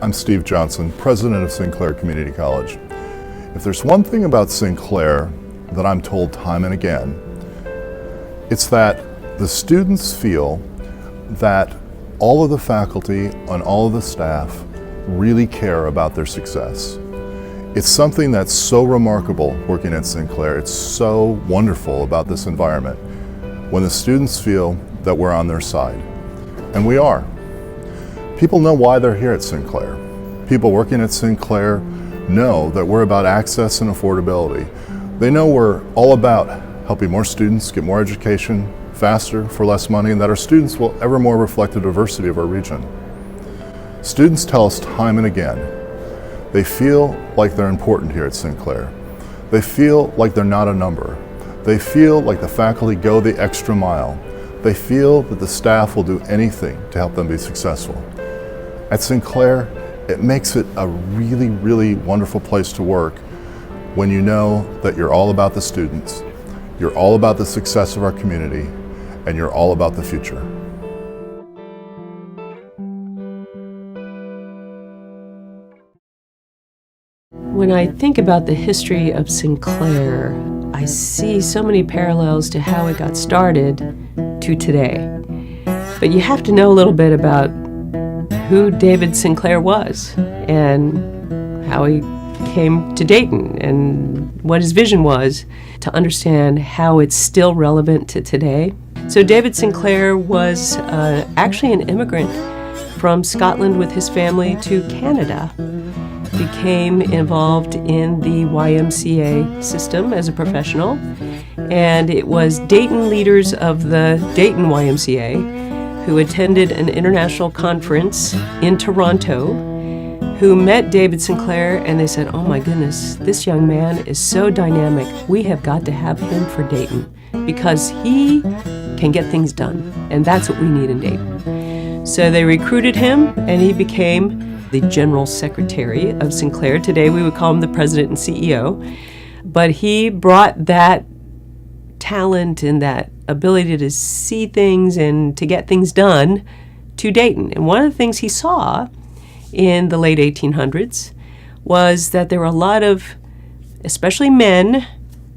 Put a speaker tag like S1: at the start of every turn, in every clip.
S1: I'm Steve Johnson, president of Sinclair Community College. If there's one thing about Sinclair that I'm told time and again, it's that the students feel that all of the faculty and all of the staff really care about their success. It's something that's so remarkable working at Sinclair. It's so wonderful about this environment when the students feel that we're on their side. And we are. People know why they're here at Sinclair. People working at Sinclair know that we're about access and affordability. They know we're all about helping more students get more education faster for less money, and that our students will ever more reflect the diversity of our region. Students tell us time and again, they feel like they're important here at Sinclair. They feel like they're not a number. They feel like the faculty go the extra mile. They feel that the staff will do anything to help them be successful. At Sinclair, it makes it a really, really wonderful place to work when you know that you're all about the students, you're all about the success of our community, and you're all about the future.
S2: When I think about the history of Sinclair, I see so many parallels to how it got started to today. But you have to know a little bit about who David Sinclair was and how he came to Dayton and what his vision was to understand how it's still relevant to today. So David Sinclair was actually an immigrant from Scotland with his family to Canada. Became involved in the YMCA system as a professional, and it was Dayton leaders of the Dayton YMCA who attended an international conference in Toronto who met David Sinclair, and they said, "Oh my goodness, this young man is so dynamic. We have got to have him for Dayton because he can get things done, and that's what we need in Dayton." So they recruited him, and he became the general secretary of Sinclair. Today we would call him the president and CEO. But he brought that talent and that ability to see things and to get things done to Dayton. And one of the things he saw in the late 1800s was that there were a lot of, especially men,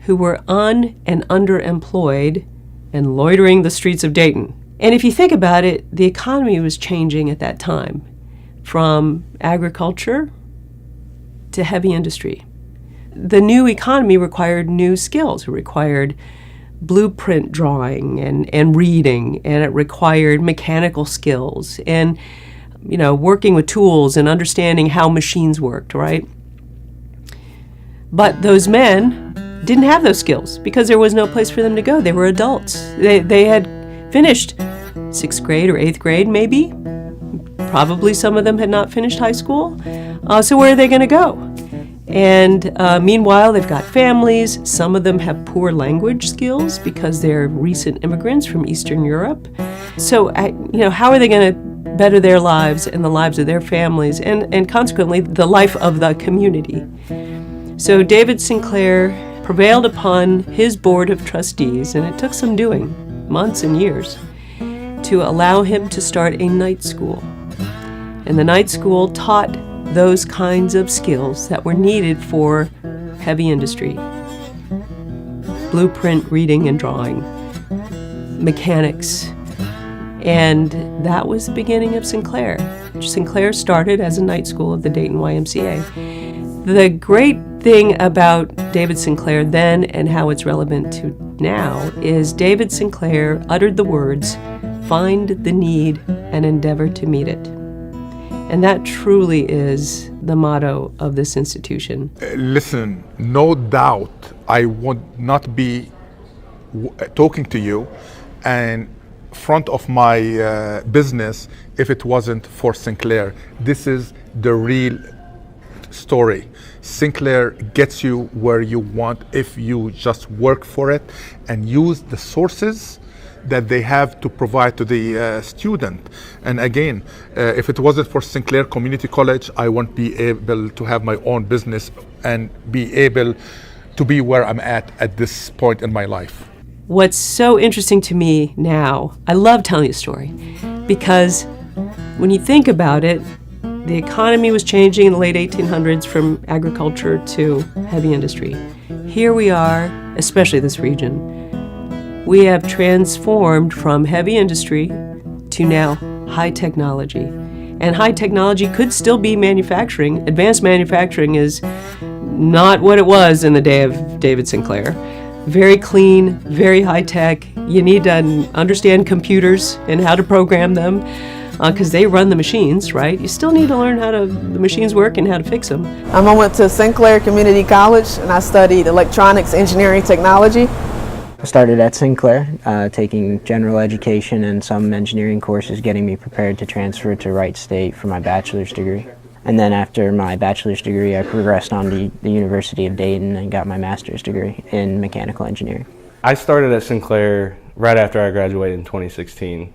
S2: who were un- and underemployed and loitering the streets of Dayton. And if you think about it, the economy was changing at that time from agriculture to heavy industry. The new economy required new skills. It required blueprint drawing and reading, and it required mechanical skills and, working with tools and understanding how machines worked, right? But those men didn't have those skills because there was no place for them to go. They were adults. They had finished 6th grade or 8th grade maybe. Probably some of them had not finished high school. So where are they going to go? And meanwhile, they've got families. Some of them have poor language skills because they're recent immigrants from Eastern Europe. So, how are they going to better their lives and the lives of their families and consequently the life of the community? So David Sinclair prevailed upon his board of trustees, and it took some doing, months and years, to allow him to start a night school. And the night school taught those kinds of skills that were needed for heavy industry. Blueprint reading and drawing, mechanics. And that was the beginning of Sinclair. Sinclair started as a night school of the Dayton YMCA. The great thing about David Sinclair then and how it's relevant to now is David Sinclair uttered the words, "Find the need and endeavor to meet it." And that truly is the motto of this institution.
S3: Listen, no doubt I would not be talking to you in front of my business if it wasn't for Sinclair. This is the real story. Sinclair gets you where you want if you just work for it and use the sources that they have to provide to the student. And again, if it wasn't for Sinclair Community College, I won't be able to have my own business and be able to be where I'm at this point in my life.
S2: What's so interesting to me now, I love telling a story, because when you think about it, The economy was changing in the late 1800s from agriculture to heavy industry. Here we are, especially this region, we have transformed from heavy industry to now high technology. And high technology could still be manufacturing. Advanced manufacturing is not what it was in the day of David Sinclair. Very clean, very high tech. You need to understand computers and how to program them because they run the machines, right? You still need to learn how the machines work and how to fix them.
S4: I went to Sinclair Community College and I studied electronics, engineering, technology.
S5: I started at Sinclair, taking general education and some engineering courses, getting me prepared to transfer to Wright State for my bachelor's degree. And then after my bachelor's degree, I progressed on to the University of Dayton and got my master's degree in mechanical engineering.
S6: I started at Sinclair right after I graduated in 2016,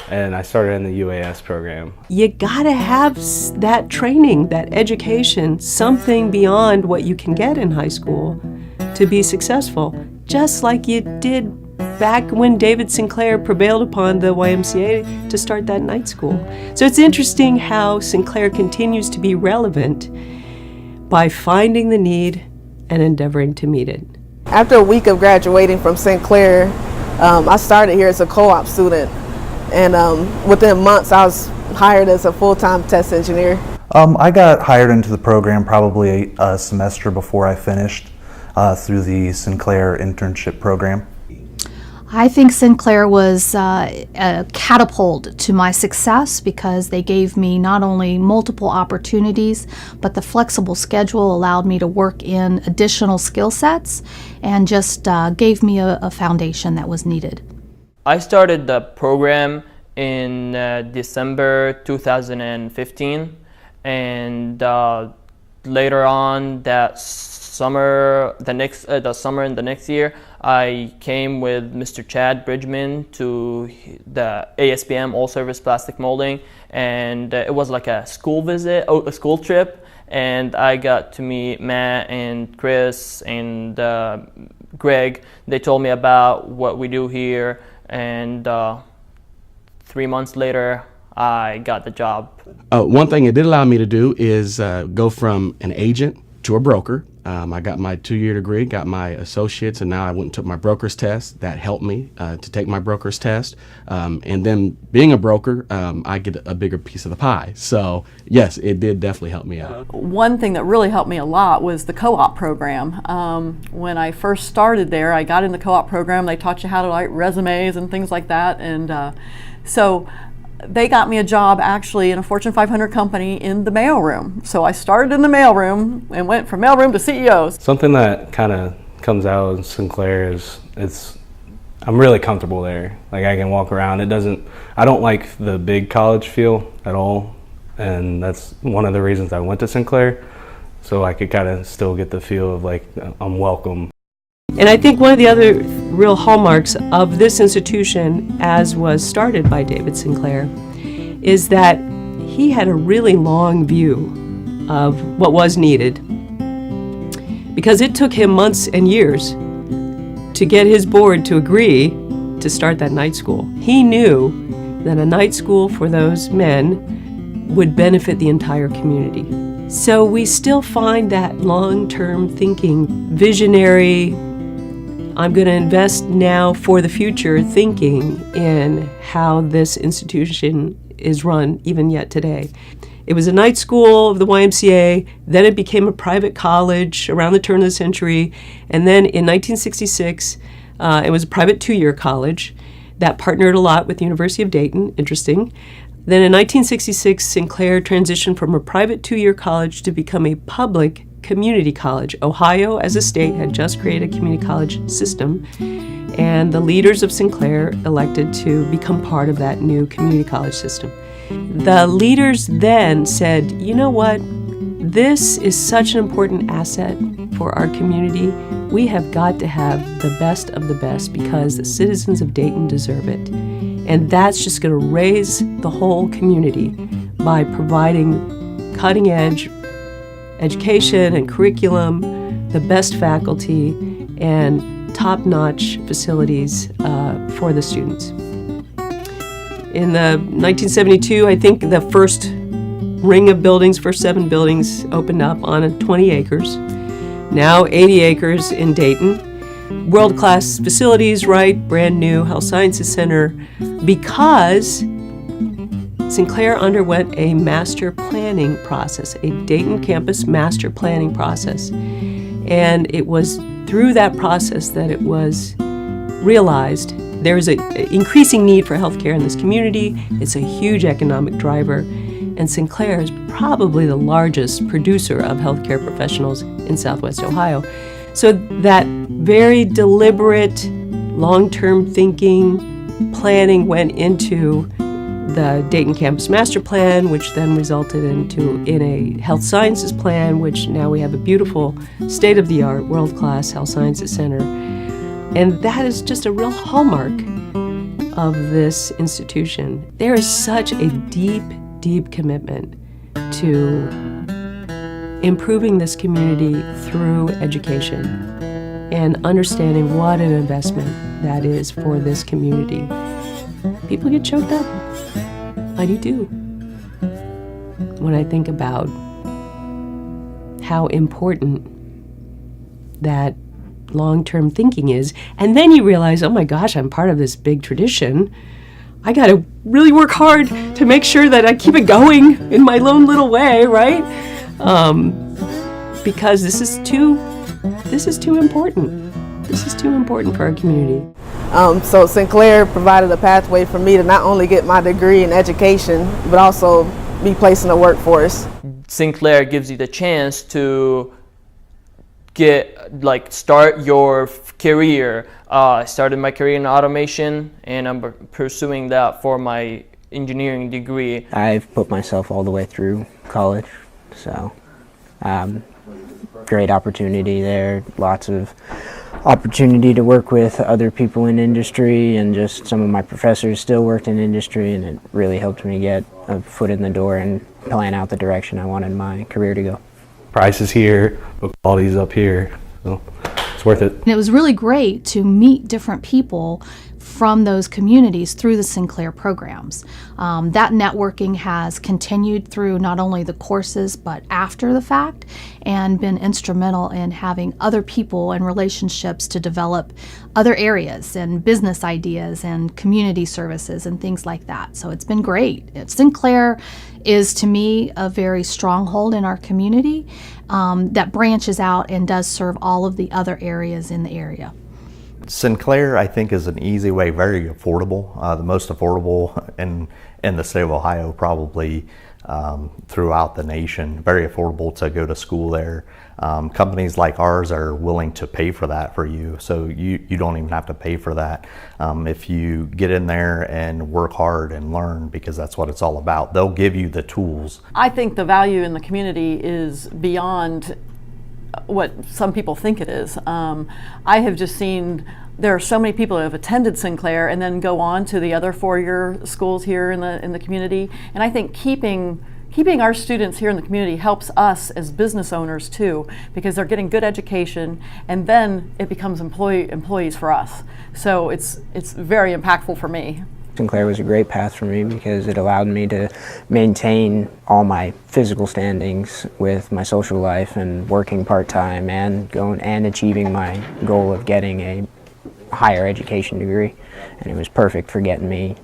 S6: and I started in the UAS program.
S2: You gotta have that training, that education, something beyond what you can get in high school to be successful, just like you did back when David Sinclair prevailed upon the YMCA to start that night school. So it's interesting how Sinclair continues to be relevant by finding the need and endeavoring to meet it.
S4: After a week of graduating from Sinclair, I started here as a co-op student, and within months I was hired as a full-time test engineer.
S7: I got hired into the program probably a semester before I finished through the Sinclair internship program.
S8: I think Sinclair was a catapult to my success because they gave me not only multiple opportunities, but the flexible schedule allowed me to work in additional skill sets and just gave me a foundation that was needed.
S9: I started the program in December 2015, and later on that summer, the summer in the next year, I came with Mr. Chad Bridgman to the ASPM All Service Plastic Molding, and it was like a school visit, a school trip, and I got to meet Matt and Chris and Greg. They told me about what we do here, and 3 months later, I got the job.
S10: One thing it did allow me to do is go from an agent to a broker. I got my 2-year degree, got my associates, and now I went and took my broker's test. That helped me to take my broker's test. And then being a broker, I get a bigger piece of the pie. So yes, it did definitely help me out.
S11: One thing that really helped me a lot was the co-op program. When I first started there, I got in the co-op program. They taught you how to write resumes and things like that. And so they got me a job actually in a Fortune 500 company in the mailroom. So I started in the mailroom and went from mailroom to CEOs.
S6: Something that kind of comes out of Sinclair is I'm really comfortable there. Like I can walk around. I don't like the big college feel at all, and that's one of the reasons I went to Sinclair, so I could kind of still get the feel of like I'm welcome.
S2: And I think one of the other real hallmarks of this institution, as was started by David Sinclair, is that he had a really long view of what was needed, because it took him months and years to get his board to agree to start that night school. He knew that a night school for those men would benefit the entire community. So we still find that long-term thinking, visionary, I'm going to invest now for the future thinking in how this institution is run even yet today. It was a night school of the YMCA, then it became a private college around the turn of the century, and then in 1966 it was a private 2-year college that partnered a lot with the University of Dayton, interesting. Then in 1966, Sinclair transitioned from a private 2-year college to become a public community college. Ohio, as a state, had just created a community college system, and the leaders of Sinclair elected to become part of that new community college system. The leaders then said, you know what, this is such an important asset for our community. We have got to have the best of the best because the citizens of Dayton deserve it. And that's just going to raise the whole community by providing cutting-edge education and curriculum, the best faculty, and top-notch facilities for the students. In the 1972, I think the first ring of buildings, first 7 buildings opened up on 20 acres. Now 80 acres in Dayton. World-class facilities, right? Brand new health sciences center, because Sinclair underwent a master planning process, a Dayton campus master planning process. And it was through that process that it was realized there is an increasing need for healthcare in this community. It's a huge economic driver, and Sinclair is probably the largest producer of healthcare professionals in Southwest Ohio. So that very deliberate, long-term thinking, planning went into the Dayton Campus Master Plan, which then resulted in a health sciences plan, which now we have a beautiful, state-of-the-art, world-class health sciences center. And that is just a real hallmark of this institution. There is such a deep, deep commitment to improving this community through education and understanding what an investment that is for this community. People get choked up. I do too. When I think about how important that long-term thinking is, and then you realize, oh my gosh, I'm part of this big tradition. I got to really work hard to make sure that I keep it going in my lone little way, right? Because this is too important. This is too important for our community.
S4: So Sinclair provided a pathway for me to not only get my degree in education, but also be placed in the workforce.
S9: Sinclair gives you the chance to start your career. I started my career in automation, and I'm pursuing that for my engineering degree.
S5: I've put myself all the way through college, so great opportunity there, lots of opportunity to work with other people in industry, and just some of my professors still worked in industry, and it really helped me get a foot in the door and plan out the direction I wanted my career to go.
S6: Price is here, but quality's up here, so it's worth it.
S8: And it was really great to meet different people from those communities through the Sinclair programs. That networking has continued through not only the courses but after the fact, and been instrumental in having other people and relationships to develop other areas and business ideas and community services and things like that. So it's been great. Sinclair is, to me, a very stronghold in our community that branches out and does serve all of the other areas in the area.
S12: Sinclair, I think, is an easy way, very affordable, the most affordable in the state of Ohio, probably throughout the nation. Very affordable to go to school there. Companies like ours are willing to pay for that for you, so you don't even have to pay for that. If you get in there and work hard and learn, because that's what it's all about. They'll give you the tools.
S11: I think the value in the community is beyond what some people think it is. I have just seen there are so many people that have attended Sinclair and then go on to the other four-year schools here in the community, and I think keeping our students here in the community helps us as business owners too, because they're getting good education, and then it becomes employees for us. So it's very impactful for me.
S5: Sinclair was a great path for me because it allowed me to maintain all my physical standings with my social life and working part-time and achieving my goal of getting a higher education degree, and it was perfect for getting me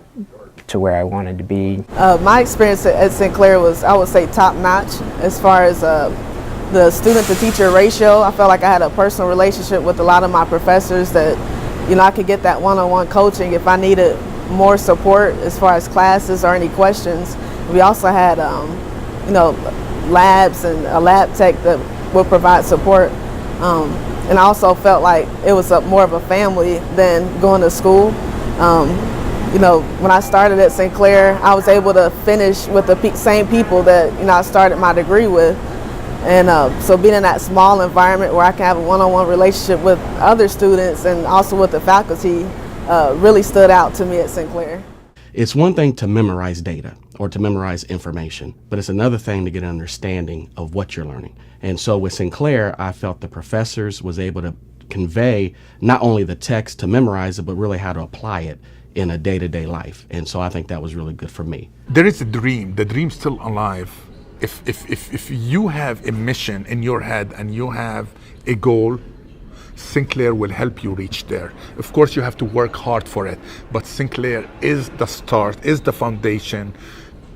S5: to where I wanted to be.
S4: My experience at Sinclair was, I would say, top-notch as far as the student-to-teacher ratio. I felt like I had a personal relationship with a lot of my professors that, I could get that one-on-one coaching if I needed more support as far as classes or any questions. We also had, labs and a lab tech that would provide support. And I also felt like it was more of a family than going to school. When I started at Sinclair, I was able to finish with the same people that, I started my degree with. And so being in that small environment where I can have a one-on-one relationship with other students and also with the faculty really stood out to me at Sinclair.
S10: It's one thing to memorize data or to memorize information, but it's another thing to get an understanding of what you're learning. And so with Sinclair, I felt the professors was able to convey not only the text to memorize it, but really how to apply it in a day-to-day life. And so I think that was really good for me.
S3: There is a dream. The dream's still alive if you have a mission in your head and you have a goal, Sinclair will help you reach there. Of course, you have to work hard for it, but Sinclair is the start, is the foundation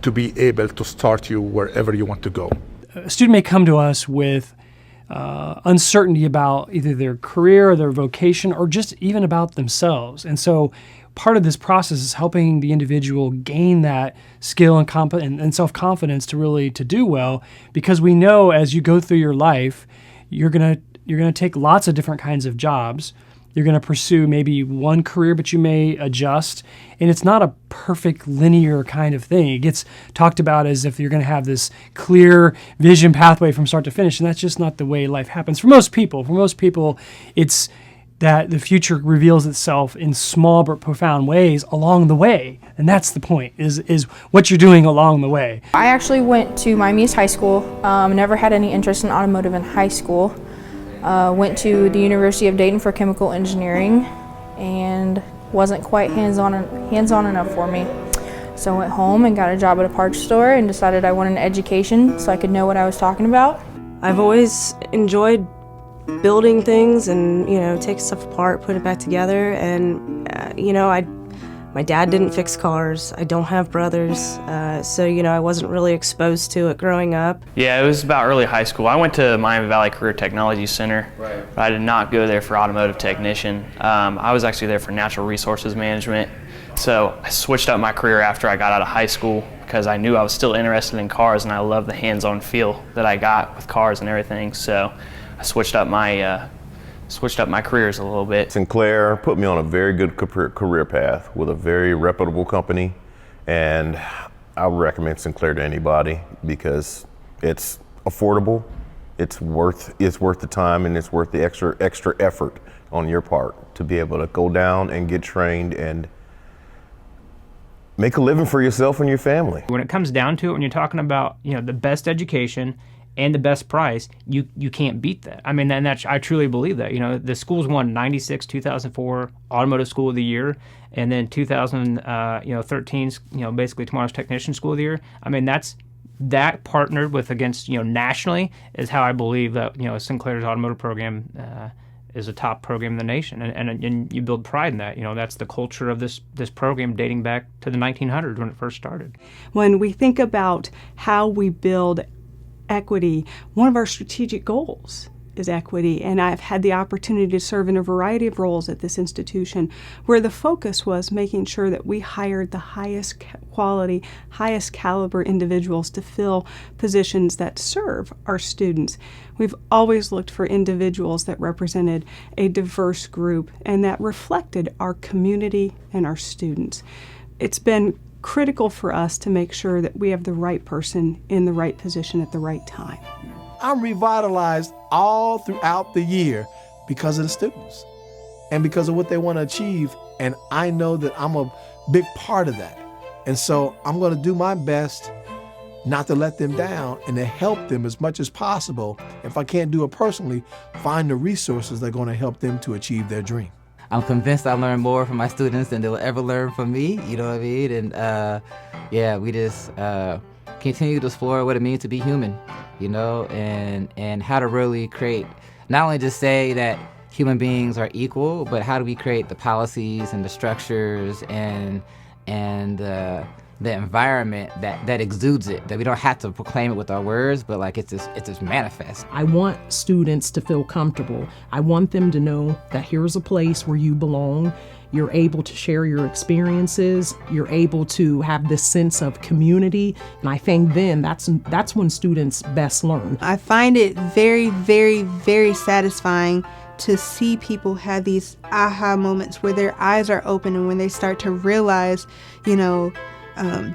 S3: to be able to start you wherever you want to go.
S13: A student may come to us with uncertainty about either their career or their vocation or just even about themselves. And so part of this process is helping the individual gain that skill and self-confidence to really to do well, because we know as you go through your life, you're gonna take lots of different kinds of jobs. You're going to pursue maybe one career, but you may adjust. And it's not a perfect linear kind of thing. It gets talked about as if you're going to have this clear vision pathway from start to finish. And that's just not the way life happens for most people. For most people, it's that the future reveals itself in small but profound ways along the way. And that's the point, is what you're doing along the way.
S14: I actually went to Miami East High School. Never had any interest in automotive in high school. Went to the University of Dayton for chemical engineering and wasn't quite hands-on enough for me. So I went home and got a job at a parts store and decided I wanted an education so I could know what I was talking about.
S15: I've always enjoyed building things and, take stuff apart, put it back together. And, my dad didn't fix cars. I don't have brothers. So, I wasn't really exposed to it growing up.
S9: Yeah, it was about early high school. I went to Miami Valley Career Technology Center. Right. But I did not go there for automotive technician. I was actually there for natural resources management. So I switched up my career after I got out of high school because I knew I was still interested in cars and I love the hands-on feel that I got with cars and everything. So I switched up my careers a little bit.
S16: Sinclair put me on a very good career path with a very reputable company, and I would recommend Sinclair to anybody because it's affordable, it's worth the time, and it's worth the extra effort on your part to be able to go down and get trained and make a living for yourself and your family.
S17: When it comes down to it, when you're talking about the best education and the best price, you can't beat that. I mean, and I truly believe that. The schools won 96, 2004 Automotive School of the Year, and then 2013's basically Tomorrow's Technician School of the Year. I mean, that partnered with against nationally is how I believe that Sinclair's automotive program is a top program in the nation, and you build pride in that. That's the culture of this program dating back to the 1900s when it first started.
S18: When we think about how we build equity, one of our strategic goals is equity, and I've had the opportunity to serve in a variety of roles at this institution where the focus was making sure that we hired the highest quality, highest caliber individuals to fill positions that serve our students. We've always looked for individuals that represented a diverse group and that reflected our community and our students. It's been critical for us to make sure that we have the right person in the right position at the right time.
S19: I'm revitalized all throughout the year because of the students and because of what they want to achieve, and I know that I'm a big part of that. And so I'm going to do my best not to let them down and to help them as much as possible. If I can't do it personally, find the resources that are going to help them to achieve their dream.
S20: I'm convinced I learn more from my students than they'll ever learn from me, you know what I mean? And we just continue to explore what it means to be human, and how to really create, not only just say that human beings are equal, but how do we create the policies and the structures and the environment that exudes it, that we don't have to proclaim it with our words, but like it's just manifest.
S21: I want students to feel comfortable. I want them to know that here's a place where you belong. You're able to share your experiences. You're able to have this sense of community. And I think then that's when students best learn.
S22: I find it very, very, very satisfying to see people have these aha moments where their eyes are open and when they start to realize,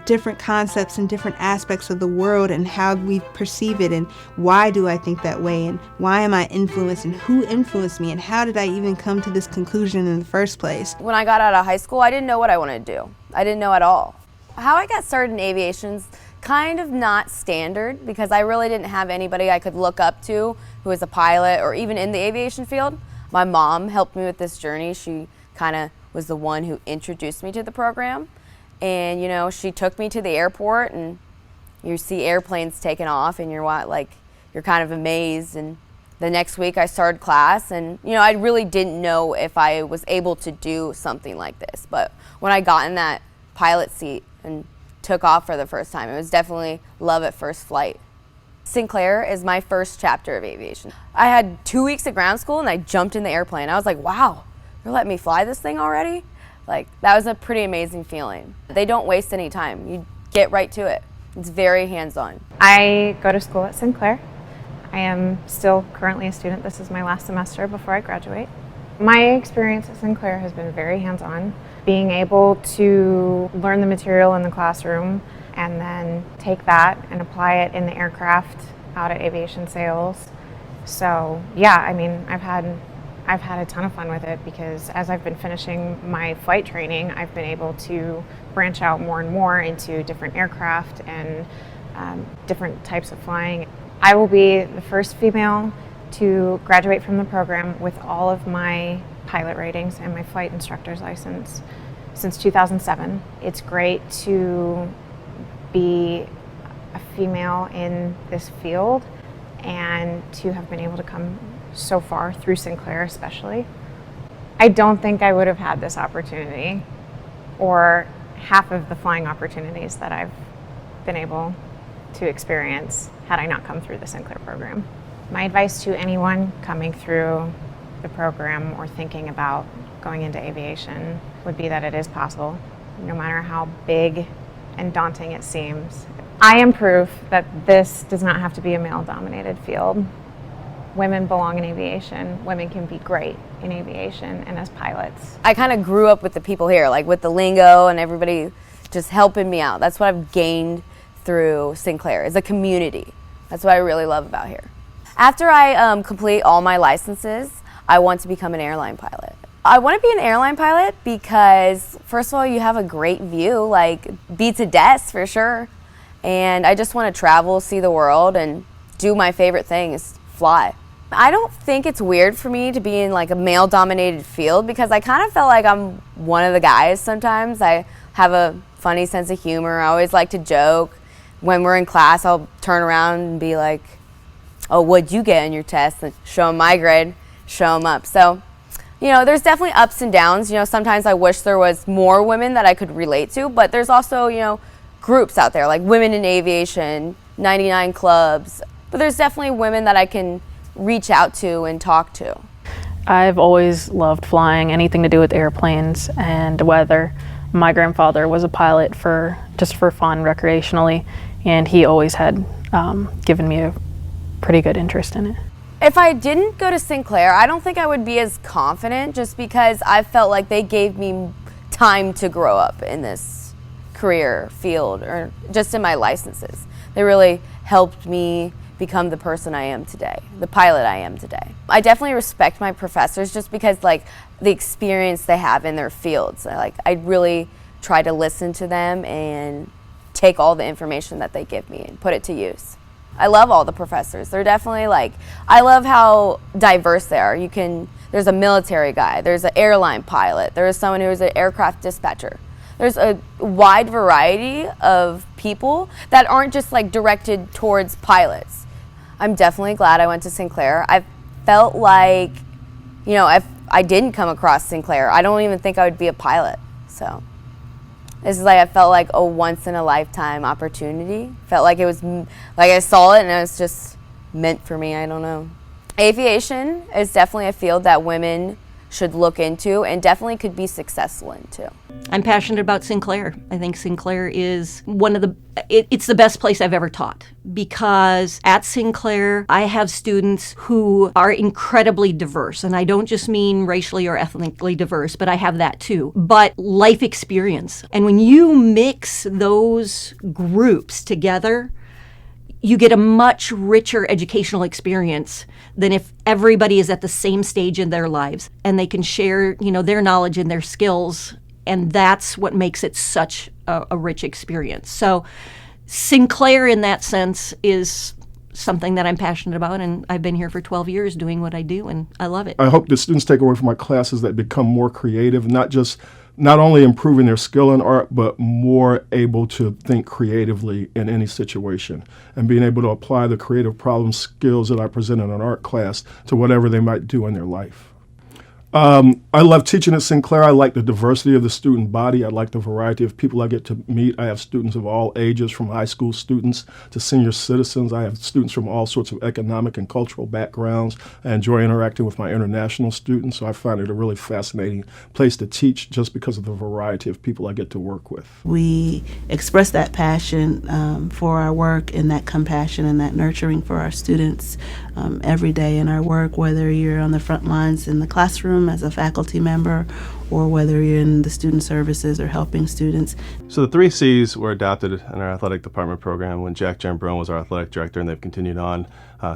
S22: different concepts and different aspects of the world and how we perceive it and why do I think that way and why am I influenced and who influenced me and how did I even come to this conclusion in the first place.
S23: When I got out of high school, I didn't know what I wanted to do. I didn't know at all. How I got started in aviation's kind of not standard because I really didn't have anybody I could look up to who was a pilot or even in the aviation field. My mom helped me with this journey. She kind of was the one who introduced me to the program. And, she took me to the airport and, You see airplanes taking off and you're kind of amazed. And the next week I started class, and I really didn't know if I was able to do something like this. But when I got in that pilot seat and took off for the first time, it was definitely love at first flight. Sinclair is my first chapter of aviation. I had 2 weeks of ground school and I jumped in the airplane. I was like, wow, you're letting me fly this thing already? Like, that was a pretty amazing feeling. They don't waste any time. You get right to it. It's very hands-on.
S1: I go to school at Sinclair. I am still currently a student. This is my last semester before I graduate. My experience at Sinclair has been very hands-on. Being able to learn the material in the classroom and then take that and apply it in the aircraft out at aviation sales. So yeah, I mean, I've had a ton of fun with it, because as I've been finishing my flight training, I've been able to branch out more and more into different aircraft and different types of flying. I will be the first female to graduate from the program with all of my pilot ratings and my flight instructor's license since 2007. It's great to be a female in this field and to have been able to come so far through Sinclair especially. I don't think I would have had this opportunity or half of the flying opportunities that I've been able to experience had I not come through the Sinclair program. My advice to anyone coming through the program or thinking about going into aviation would be that it is possible, no matter how big and daunting it seems. I am proof that this does not have to be a male-dominated field. Women belong in aviation. Women can be great in aviation and as pilots.
S23: I kind of grew up with the people here, like with the lingo and everybody just helping me out. That's what I've gained through Sinclair, is a community. That's what I really love about here. After I complete all my licenses, I want to become an airline pilot. I want to be an airline pilot because, first of all, you have a great view, like beats a desk for sure. And I just want to travel, see the world, and do my favorite thing is fly. I don't think it's weird for me to be in like a male-dominated field, because I kind of felt like I'm one of the guys sometimes. I have a funny sense of humor. I always like to joke. When we're in class, I'll turn around and be like, oh, what'd you get on your test? And show them my grade, show them up. So, there's definitely ups and downs. Sometimes I wish there was more women that I could relate to, but there's also, groups out there like Women in Aviation, 99 clubs. But there's definitely women that I can reach out to and talk to.
S2: I've always loved flying, anything to do with airplanes and weather. My grandfather was a pilot just for fun, recreationally, and he always had given me a pretty good interest in it.
S23: If I didn't go to Sinclair, I don't think I would be as confident, just because I felt like they gave me time to grow up in this career field, or just in my licenses. They really helped me become the person I am today, the pilot I am today. I definitely respect my professors just because the experience they have in their fields. I really try to listen to them and take all the information that they give me and put it to use. I love all the professors. They're definitely I love how diverse they are. There's a military guy, there's an airline pilot, there's someone who's an aircraft dispatcher. There's a wide variety of people that aren't just directed towards pilots. I'm definitely glad I went to Sinclair. I felt like, if I didn't come across Sinclair, I don't even think I would be a pilot. So this is I felt like a once in a lifetime opportunity. Felt like it was, I saw it and it was just meant for me. I don't know. Aviation is definitely a field that women should look into and definitely could be successful in too.
S7: I'm passionate about Sinclair. I think Sinclair is it's the best place I've ever taught, because at Sinclair, I have students who are incredibly diverse. And I don't just mean racially or ethnically diverse, but I have that too. But life experience. And when you mix those groups together, you get a much richer educational experience than if everybody is at the same stage in their lives and they can share, their knowledge and their skills. And that's what makes it such a rich experience. So Sinclair, in that sense, is something that I'm passionate about, and I've been here for 12 years doing what I do, and I love it.
S24: I hope the students take away from my classes that become more creative, not just
S6: not only improving their skill in art, but more able to think creatively in any situation and being able to apply the creative problem skills that I present in an art class to whatever they might do in their life. I love teaching at Sinclair. I like the diversity of the student body. I like the variety of people I get to meet. I have students of all ages, from high school students to senior citizens. I have students from all sorts of economic and cultural backgrounds. I enjoy interacting with my international students, so I find it a really fascinating place to teach just because of the variety of people I get to work with.
S8: We express that passion for our work and that compassion and that nurturing for our students every day in our work, whether you're on the front lines in the classroom as a faculty member or whether you're in the student services or helping students.
S12: So the 3 C's were adopted in our athletic department program when Jack Jambrone was our athletic director, and they've continued on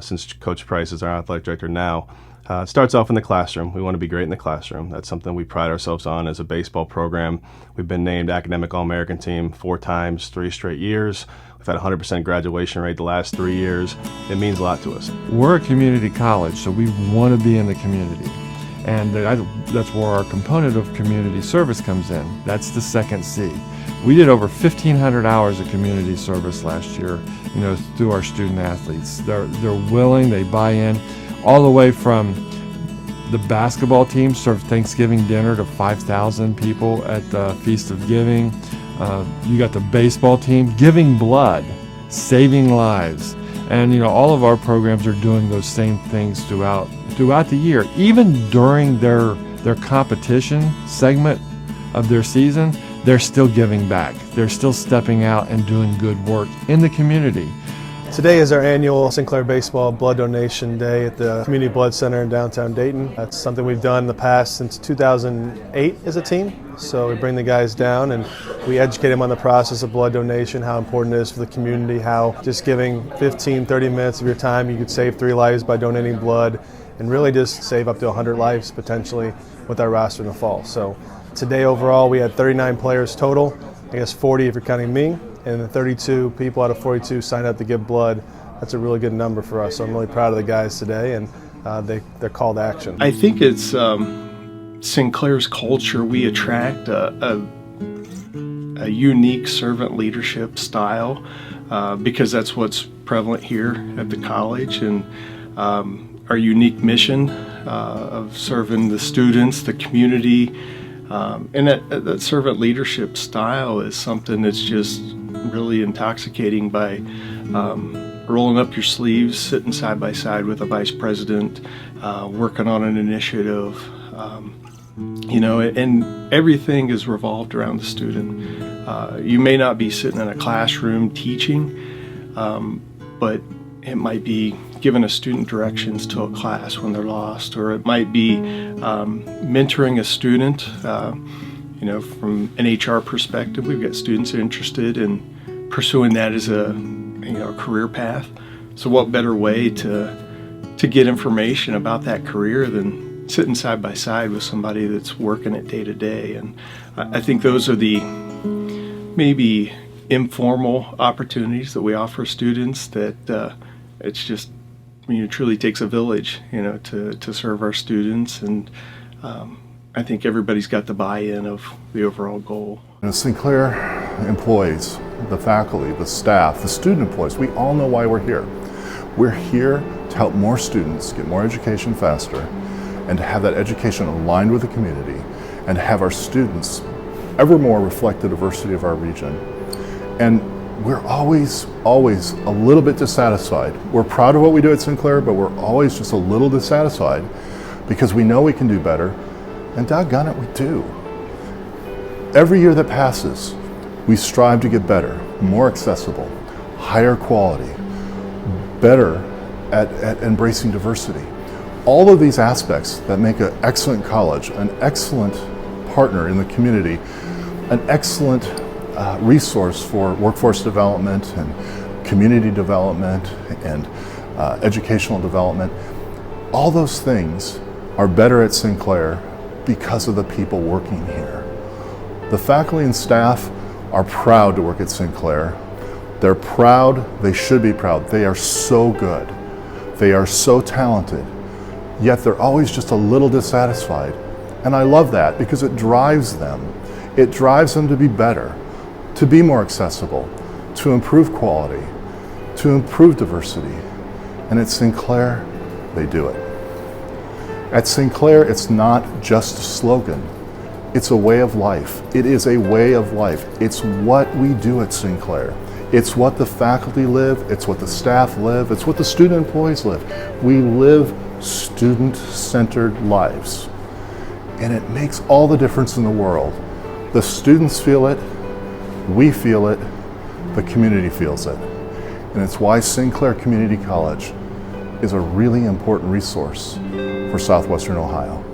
S12: since Coach Price is our athletic director now. It starts off in the classroom. We want to be great in the classroom. That's something we pride ourselves on as a baseball program. We've been named Academic All-American Team 4 times, 3 straight years. We've had a 100% graduation rate the last 3 years. It means a lot to us.
S24: We're a community college, so we want to be in the community. And that's where our component of community service comes in. That's the second C. We did over 1,500 hours of community service last year, through our student athletes. They're willing, they buy in, all the way from the basketball team served Thanksgiving dinner to 5,000 people at the Feast of Giving. You got the baseball team giving blood, saving lives. And all of our programs are doing those same things throughout the year. Even during their competition segment of their season, they're still giving back. They're still stepping out and doing good work in the community.
S25: Today is our annual Sinclair Baseball Blood Donation Day at the Community Blood Center in downtown Dayton. That's something we've done in the past since 2008 as a team. So we bring the guys down and we educate them on the process of blood donation, how important it is for the community, how just giving 15, 30 minutes of your time, you could save 3 lives by donating blood and really just save up to 100 lives potentially with our roster in the fall. So today overall we had 39 players total, I guess 40 if you're counting me. And the 32 people out of 42 signed up to give blood. That's a really good number for us. So I'm really proud of the guys today, and they're called to action.
S6: I think it's Sinclair's culture. We attract a unique servant leadership style because that's what's prevalent here at the college, and our unique mission of serving the students, the community, and that servant leadership style is something that's just really intoxicating by rolling up your sleeves, sitting side by side with a vice president, working on an initiative, and everything is revolved around the student. You may not be sitting in a classroom teaching, but it might be giving a student directions to a class when they're lost, or it might be mentoring a student. From an HR perspective, we've got students interested in pursuing that as a career path. So what better way to get information about that career than sitting side by side with somebody that's working it day to day? And I think those are the maybe informal opportunities that we offer students that it's just, it truly takes a village, to serve our students. And I think everybody's got the buy-in of the overall goal.
S26: Sinclair employees, the faculty, the staff, the student employees, we all know why we're here. We're here to help more students get more education faster and to have that education aligned with the community and have our students ever more reflect the diversity of our region. And we're always a little bit dissatisfied. We're proud of what we do at Sinclair, but we're always just a little dissatisfied because we know we can do better. And doggone it, we do. Every year that passes, we strive to get better, more accessible, higher quality, better at embracing diversity. All of these aspects that make an excellent college, an excellent partner in the community, an excellent resource for workforce development and community development and educational development. All those things are better at Sinclair because of the people working here. The faculty and staff are proud to work at Sinclair. They're proud, they should be proud. They are so good. They are so talented, yet they're always just a little dissatisfied. And I love that because it drives them. It drives them to be better, to be more accessible, to improve quality, to improve diversity. And at Sinclair, they do it. At Sinclair, it's not just a slogan. It's a way of life. It is a way of life. It's what we do at Sinclair. It's what the faculty live, it's what the staff live, it's what the student employees live. We live student-centered lives. And it makes all the difference in the world. The students feel it, we feel it, the community feels it. And it's why Sinclair Community College is a really important resource for Southwestern Ohio.